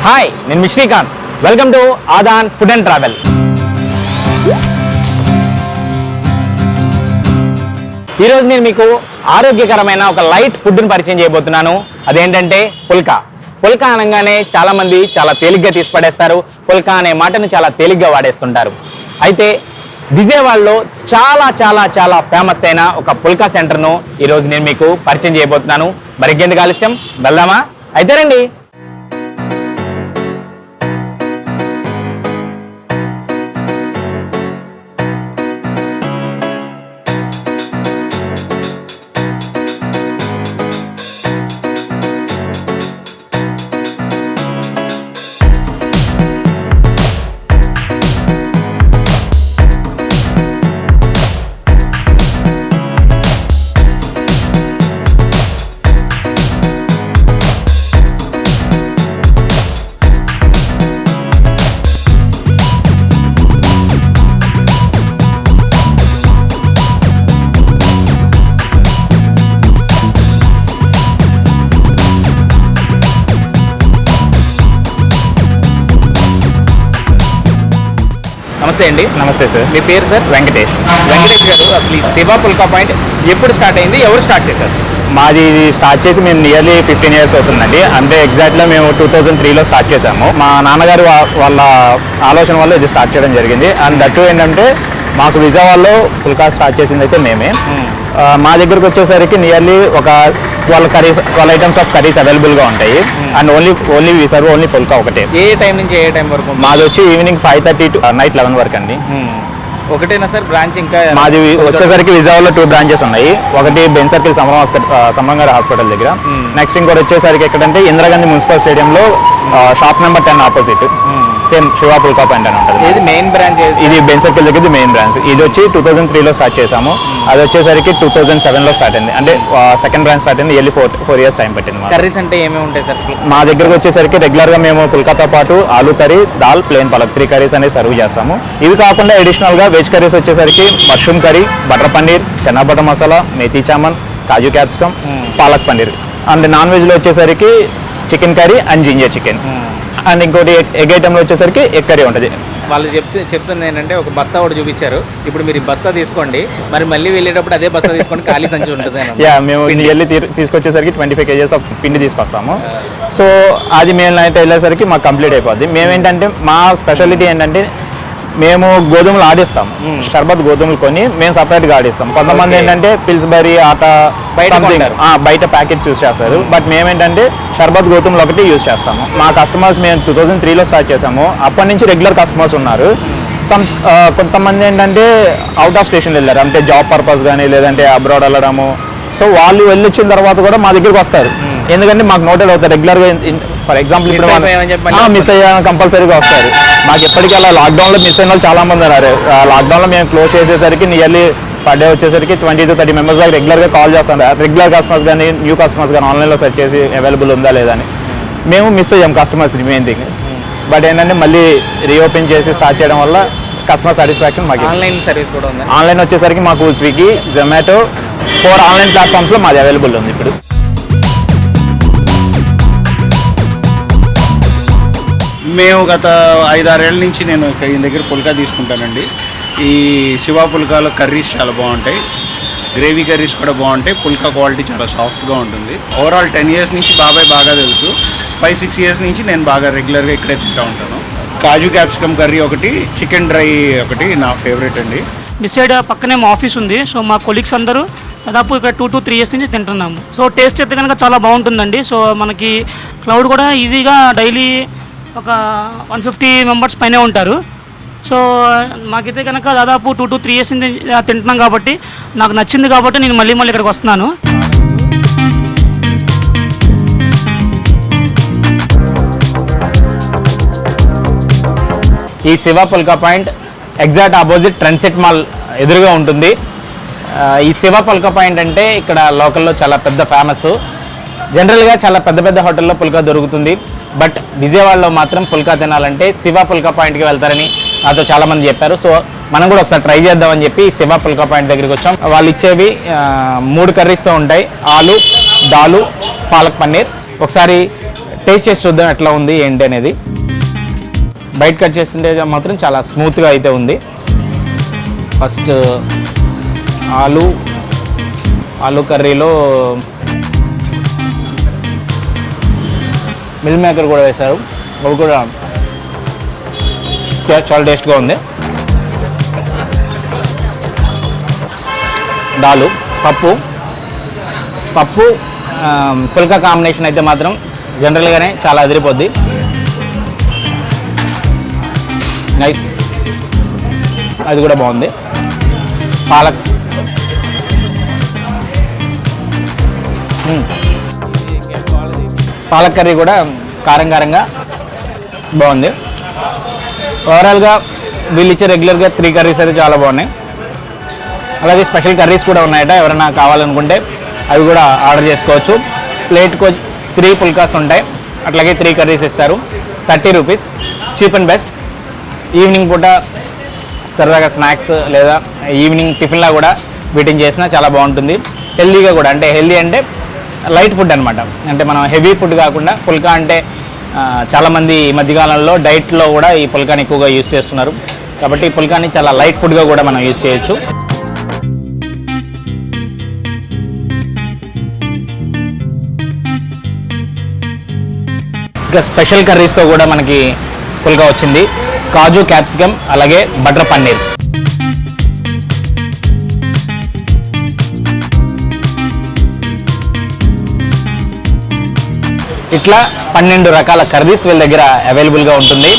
Hi, నేను Srikanth. Welcome to Aadhan food and travel. ఈరోజు నేను మీకు ఆరోగ్యకరమైన ఒక లైట్ ఫుడ్ని పరిచయం చేయబోతున్నాను. అదేంటంటే పుల్కా. పుల్కా అనగానే చాలామంది చాలా తేలిగ్గా తీసి పడేస్తారు. పుల్కా అనే మాటను చాలా తేలిగ్గా వాడేస్తుంటారు. అయితే విజయవాడలో చాలా చాలా చాలా ఫేమస్ అయిన ఒక పుల్కా సెంటర్ను ఈరోజు నేను మీకు పరిచయం చేయబోతున్నాను. మరి ఇంకెందుకు ఆలస్యం, వెళ్దామా? అయితే రండి. నమస్తే అండి. నమస్తే సార్. మీ పేరు సార్? వెంకటేష్. వెంకటేష్ గారు, అసలు ఈ శివ పుల్కా పాయింట్ ఎప్పుడు స్టార్ట్ అయింది, ఎవరు స్టార్ట్ చేశారు? మాది స్టార్ట్ చేసి మేము నియర్లీ 15 years అవుతుందండి. అంటే ఎగ్జాక్ట్గా మేము 2003లో స్టార్ట్ చేసాము. మా నాన్నగారు వాళ్ళ ఆలోచన వల్ల ఇది స్టార్ట్ చేయడం జరిగింది. అండ్ దట్టు ఏంటంటే మాకు విజయవాడలో పుల్కా స్టార్ట్ చేసింది అయితే మేమే. మా దగ్గరకు వచ్చేసరికి నియర్లీ ఒక 12 ఐటమ్స్ ఆఫ్ కర్రీస్ అవైలబుల్గా ఉంటాయి. And only we serve only phulka ఒకటే. ఏ టైం నుంచి ఏ టైం వరకు? మాది వచ్చి ఈవినింగ్ 5:30 to నైట్ 11 వరకు అండి. ఒకటేనా సార్ బ్రాంచ్? ఇంకా మాది వచ్చేసరికి విజయవాడలో 2 branches ఉన్నాయి. ఒకటి బెంజ్ సర్కిల్ సమరంగారి హాస్పిటల్ దగ్గర. నెక్స్ట్ ఇంకోటి వచ్చేసరికి ఎక్కడంటే ఇందిరాగాంధీ మున్సిపల్ స్టేడియంలో shop number 10 opposite same Shiva పుల్కా పాయింట్ అని ఉంటుంది. ఇది మెయిన్ బ్రాంచ్. ఇది బెంజ్ సర్కిల్ దగ్గర మెయిన్ బ్రాంచ్. ఇది వచ్చి 2003లో స్టార్ట్ చేసాము. అది వచ్చేసరికి 2007లో స్టార్ట్ అయింది. అంటే సెకండ్ బ్రాంచ్ స్టార్ట్ అయింది. వెళ్ళి 4 years టైం పట్టింది. కర్రీస్ అంటే ఏమేమి ఉంటాయి సార్ మా దగ్గరకు వచ్చేసరికి రెగ్యులర్గా మేము పుల్కాతో పాటు aloo curry, dal, plain palak 3 curries అనేది సర్వ్ చేస్తాము. ఇవి కాకుండా అడిషనల్గా వెజ్ కర్రీస్ వచ్చేసరికి mushroom curry, butter paneer, chana butter masala, methi chaman, kaju capsicum, palak paneer. And non వెజ్లో వచ్చేసరికి chicken curry and ginger chicken. And ఇంకోటి ఎగ్ ఐటెంలో వచ్చేసరికి ఎగ్ కర్రీ ఉంటుంది. వాళ్ళు చెప్తుంది ఏంటంటే ఒక బస్తా ఒకటి చూపించారు. ఇప్పుడు మీరు ఈ బస్తా తీసుకోండి, మరి మళ్ళీ వెళ్ళేటప్పుడు అదే బస్తా తీసుకోండి, ఖాళీ సంచి ఉంటుంది. మేము వెళ్ళి తీసుకొచ్చేసరికి 25 kgs ఆఫ్ పిండి తీసుకొస్తాము. సో అది మేము నైట్ వెళ్ళేసరికి మాకు కంప్లీట్ అయిపోద్ది. మేమేంటంటే మా స్పెషాలిటీ ఏంటంటే మేము గోధుమలు ఆడిస్తాము. షర్బత్ గోధుమలు కొని మేము సపరేట్గా ఆడిస్తాం. కొంతమంది ఏంటంటే పిల్స్బరీ ఆట బయట ప్యాకెట్స్ యూస్ చేస్తారు. బట్ మేమేంటంటే షర్బత్ గోధుమలు ఒకటి యూస్ చేస్తాము. మా కస్టమర్స్ మేము 2003లో స్టార్ట్ చేసాము. అప్పటి నుంచి రెగ్యులర్ కస్టమర్స్ ఉన్నారు. కొంతమంది ఏంటంటే అవుట్ ఆఫ్ స్టేషన్ వెళ్ళారు, అంటే జాబ్ పర్పస్ కానీ లేదంటే అబ్రాడ్ వెళ్ళడము. సో వాళ్ళు వెళ్ళొచ్చిన తర్వాత కూడా మా దగ్గరికి వస్తారు. ఎందుకంటే మాకు నోటెడ్ అవుతారు రెగ్యులర్గా. ఫర్ ఎగ్జాంపుల్ మిస్ అయ్యాను కంపల్సరీగా వస్తారు. మాకు ఎప్పటికీ అలా లాక్డౌన్లో మిస్ అయిన వాళ్ళు చాలా మంది ఉన్నారు. లాక్డౌన్లో మేము క్లోజ్ చేసేసరికి నియర్లీ పర్ డే వచ్చేసరికి 20 to 30 members దాకా రెగ్యులర్గా కాల్ చేస్తాం. రెగ్యులర్ కస్టమర్స్ కానీ న్యూ కస్టమర్స్ కానీ ఆన్లైన్లో సెర్చ్ చేసి అవైలబుల్ ఉందా లేదా అని. మేము మిస్ అయ్యాం కస్టమర్స్ని, మెయిన్ థింగ్. బట్ ఏంటంటే మళ్ళీ రీఓపెన్ చేసి స్టార్ట్ చేయడం వల్ల కస్టమర్ సాటిస్ఫాక్షన్ మాకు. ఆన్లైన్ సర్వీస్ కూడా ఉంది. ఆన్లైన్ వచ్చేసరికి మాకు స్విగ్గీ, జొమాటో 4 ఆన్లైన్ ప్లాట్ఫామ్స్లో మాది అవైలబుల్ ఉంది ఇప్పుడు. మేము గత 5-6 ఏళ్ళ నుంచి నేను ఈయన దగ్గర పుల్కా తీసుకుంటానండి. ఈ శివ పుల్కాలో కర్రీస్ చాలా బాగుంటాయి, గ్రేవీ కర్రీస్ కూడా బాగుంటాయి. పుల్కా క్వాలిటీ చాలా సాఫ్ట్గా ఉంటుంది. ఓవరాల్ 10 years నుంచి బాబాయ్ బాగా తెలుసు. 5-6 years నుంచి నేను బాగా రెగ్యులర్గా ఇక్కడే తింటూ ఉంటాను. కాజు క్యాప్సికమ్ కర్రీ ఒకటి, చికెన్ డ్రై ఒకటి నా ఫేవరెట్ అండి. మీ సైడ్ పక్కనే మా ఆఫీస్ ఉంది. సో మా కొలీగ్స్ అందరూ దాదాపు ఇక్కడ 2 to 3 years నుంచి తింటున్నాము. సో టేస్ట్ అయితే కనుక చాలా బాగుంటుందండి. సో మనకి క్లౌడ్ కూడా ఈజీగా డైలీ ఒక 150 members పైనే ఉంటారు. సో మాకైతే కనుక దాదాపు 2 to 3 years నుంచి తింటున్నాం కాబట్టి నాకు నచ్చింది కాబట్టి నేను మళ్ళీ ఇక్కడికి వస్తున్నాను. ఈ శివ పుల్కా పాయింట్ ఎగ్జాక్ట్ ఆపోజిట్ ట్రెండ్సెట్ మాల్ ఎదురుగా ఉంటుంది. ఈ శివ పుల్కా పాయింట్ అంటే ఇక్కడ లోకల్లో చాలా పెద్ద ఫేమస్. జనరల్గా చాలా పెద్ద హోటల్లో పుల్కా దొరుకుతుంది. బట్ విజయవాడలో మాత్రం పుల్కా తినాలంటే శివ పుల్కా పాయింట్కి వెళ్తారని నాతో చాలామంది చెప్పారు. సో మనం కూడా ఒకసారి ట్రై చేద్దామని చెప్పి శివ పుల్కా పాయింట్ దగ్గరికి వచ్చాం. వాళ్ళు ఇచ్చేవి 3 కర్రీస్తో ఉంటాయి, ఆలు, దాలు, పాలక్ పన్నీర్. ఒకసారి టేస్ట్ చేసి చూద్దాం ఎట్లా ఉంది ఏంటి అనేది. బయట కట్ చేస్తుంటే మాత్రం చాలా స్మూత్గా అయితే ఉంది. ఫస్ట్ ఆలు కర్రీలో మిల్ మేకర్ కూడా వేశారు. అవి కూడా చాలా టేస్ట్గా ఉంది. దాలు పప్పు పుల్కా కాంబినేషన్ అయితే మాత్రం జనరల్గానే చాలా అదిరిపోద్ది. నైస్, అది కూడా బాగుంది. పాలక్ కర్రీ కూడా కారంగా బాగుంది. ఓవరాల్గా వీళ్ళు ఇచ్చే రెగ్యులర్గా 3 కర్రీస్ అయితే చాలా బాగున్నాయి. అలాగే స్పెషల్ కర్రీస్ కూడా ఉన్నాయట, ఎవరైనా కావాలనుకుంటే అవి కూడా ఆర్డర్ చేసుకోవచ్చు. ప్లేట్కు 3 పుల్కాస్ ఉంటాయి, అట్లాగే 3 కర్రీస్ ఇస్తారు. 30 rupees, cheap and best. Evening పూట సరదాగా స్నాక్స్ లేదా ఈవినింగ్ టిఫిన్లా కూడా వీటిని చేసినా చాలా బాగుంటుంది. హెల్దీగా కూడా, అంటే హెల్దీ అంటే లైట్ ఫుడ్ అనమాట. అంటే మనం హెవీ ఫుడ్ కాకుండా, పుల్కా అంటే చాలామంది ఈ మధ్యకాలంలో డైట్లో కూడా ఈ పుల్కాని ఎక్కువగా యూజ్ చేస్తున్నారు. కాబట్టి ఈ పుల్కాని చాలా లైట్ ఫుడ్గా కూడా మనం యూజ్ చేయొచ్చు. ఇంకా స్పెషల్ కర్రీస్తో కూడా మనకి పుల్కా వచ్చింది. కాజు, క్యాప్సికమ్, అలాగే బటర్ పన్నీర్. ఇట్లా 12 రకాల కర్రీస్ వీళ్ళ దగ్గర అవైలబుల్గా ఉంటుంది.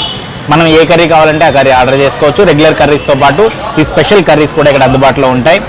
మనం ఏ కర్రీ కావాలంటే ఆ కర్రీ ఆర్డర్ చేసుకోవచ్చు. రెగ్యులర్ కర్రీస్తో పాటు ఈ స్పెషల్ కర్రీస్ కూడా ఇక్కడ అందుబాటులో ఉంటాయి.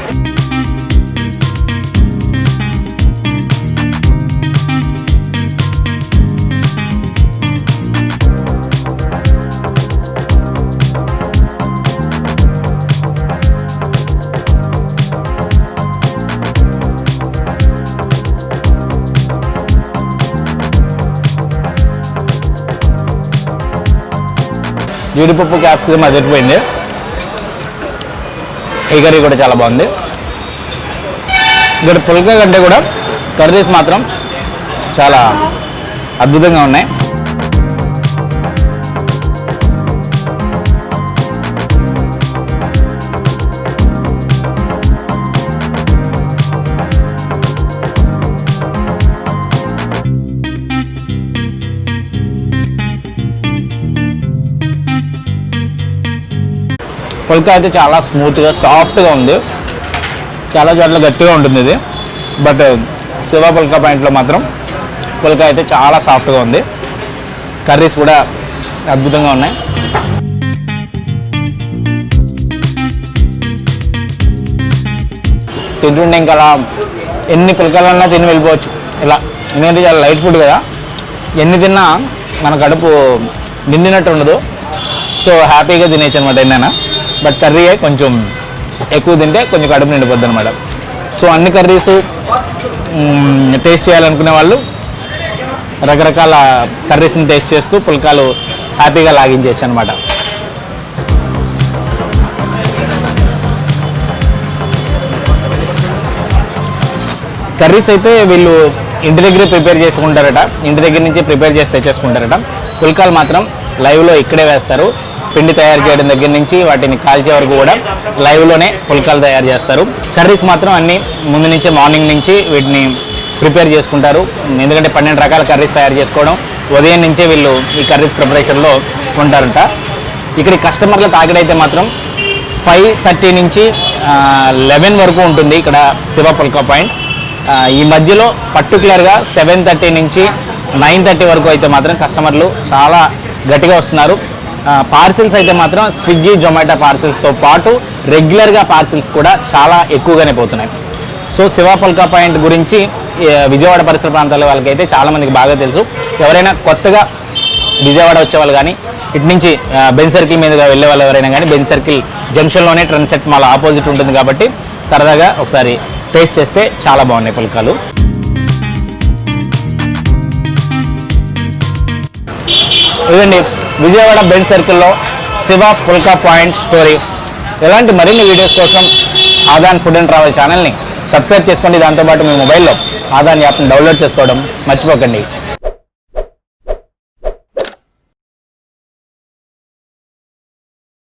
జీడిపప్పు, క్యాప్సికమ్ అదిరిపోయింది. ఈ కర్రీ కూడా చాలా బాగుంది. ఇక్కడ పుల్కా కంటే కూడా కర్రీస్ మాత్రం చాలా అద్భుతంగా ఉన్నాయి. పుల్కా అయితే చాలా స్మూత్గా, సాఫ్ట్గా ఉంది. చాలా చోట్ల గట్టిగా ఉంటుంది ఇది. బట్ శివ పుల్కా పాయింట్లో మాత్రం పుల్కా అయితే చాలా సాఫ్ట్గా ఉంది. కర్రీస్ కూడా అద్భుతంగా ఉన్నాయి. తింటుండే ఇంకా అలా ఎన్ని పుల్కాలన్నా తిని వెళ్ళిపోవచ్చు ఇలా. ఎందుకంటే చాలా లైట్ ఫుడ్ కదా, ఎన్ని తిన్నా మన కడుపు నిండినట్టు ఉండదు. సో హ్యాపీగా తినేచ్చు అనమాట ఎన్నైనా. బట్ కర్రీ కొంచెం ఎక్కువ తింటే కొంచెం కడుపు నిండిపోద్ది అనమాట. సో అన్ని కర్రీస్ టేస్ట్ చేయాలనుకునే వాళ్ళు రకరకాల కర్రీస్ని టేస్ట్ చేస్తూ పుల్కాలు హ్యాపీగా లాగించవచ్చు అనమాట. కర్రీస్ అయితే వీళ్ళు ఇంటి దగ్గరే ప్రిపేర్ చేసుకుంటారట, ఇంటి దగ్గర నుంచి ప్రిపేర్ చేసి తెచ్చేసుకుంటారట. పుల్కాలు మాత్రం లైవ్లో ఇక్కడే వేస్తారు. పిండి తయారు చేయడం దగ్గర నుంచి వాటిని కాల్చే వరకు కూడా లైవ్లోనే పుల్కాలు తయారు చేస్తారు. కర్రీస్ మాత్రం అన్నీ ముందు నుంచి మార్నింగ్ నుంచి వీటిని ప్రిపేర్ చేసుకుంటారు. ఎందుకంటే 12 రకాల కర్రీస్ తయారు చేసుకోవడం, ఉదయం నుంచే వీళ్ళు ఈ కర్రీస్ ప్రిపరేషన్లో ఉంటారంట. ఇక్కడ కస్టమర్ల తాకిడైతే మాత్రం 5:30 నుంచి 11 వరకు ఉంటుంది ఇక్కడ శివ పుల్కా పాయింట్. ఈ మధ్యలో పర్టికులర్గా 7:30 నుంచి 9:30 వరకు అయితే మాత్రం కస్టమర్లు చాలా గట్టిగా వస్తున్నారు. పార్సిల్స్ అయితే మాత్రం స్విగ్గీ, జొమాటో పార్సిల్స్తో పాటు రెగ్యులర్గా పార్సిల్స్ కూడా చాలా ఎక్కువగానే పోతున్నాయి. సో శివ పుల్కా పాయింట్ గురించి విజయవాడ పరిసర ప్రాంతాల వాళ్ళకైతే చాలామందికి బాగా తెలుసు. ఎవరైనా కొత్తగా విజయవాడ వచ్చేవాళ్ళు కానీ, ఇటు నుంచి బెంజ్ సర్కిల్ మీదుగా వెళ్ళే వాళ్ళు ఎవరైనా కానీ, బెంజ్ సర్కిల్ జంక్షన్లోనే ట్రెండ్ సెట్ మాల్ ఆపోజిట్ ఉంటుంది కాబట్టి సరదాగా ఒకసారి టేస్ట్ చేస్తే చాలా బాగున్నాయి పుల్కాలు. ఇదండి విజయవాడ బెంజ్ సర్కిల్లో శివ పుల్కా పాయింట్ స్టోరీ. ఇలాంటి మరిన్ని వీడియోస్ కోసం ఆదాన్ ఫుడ్ అండ్ ట్రావెల్ ఛానల్ని సబ్స్క్రైబ్ చేసుకోండి. దాంతోపాటు మీ మొబైల్లో ఆదాన్ యాప్ని డౌన్లోడ్ చేసుకోవడం మర్చిపోకండి.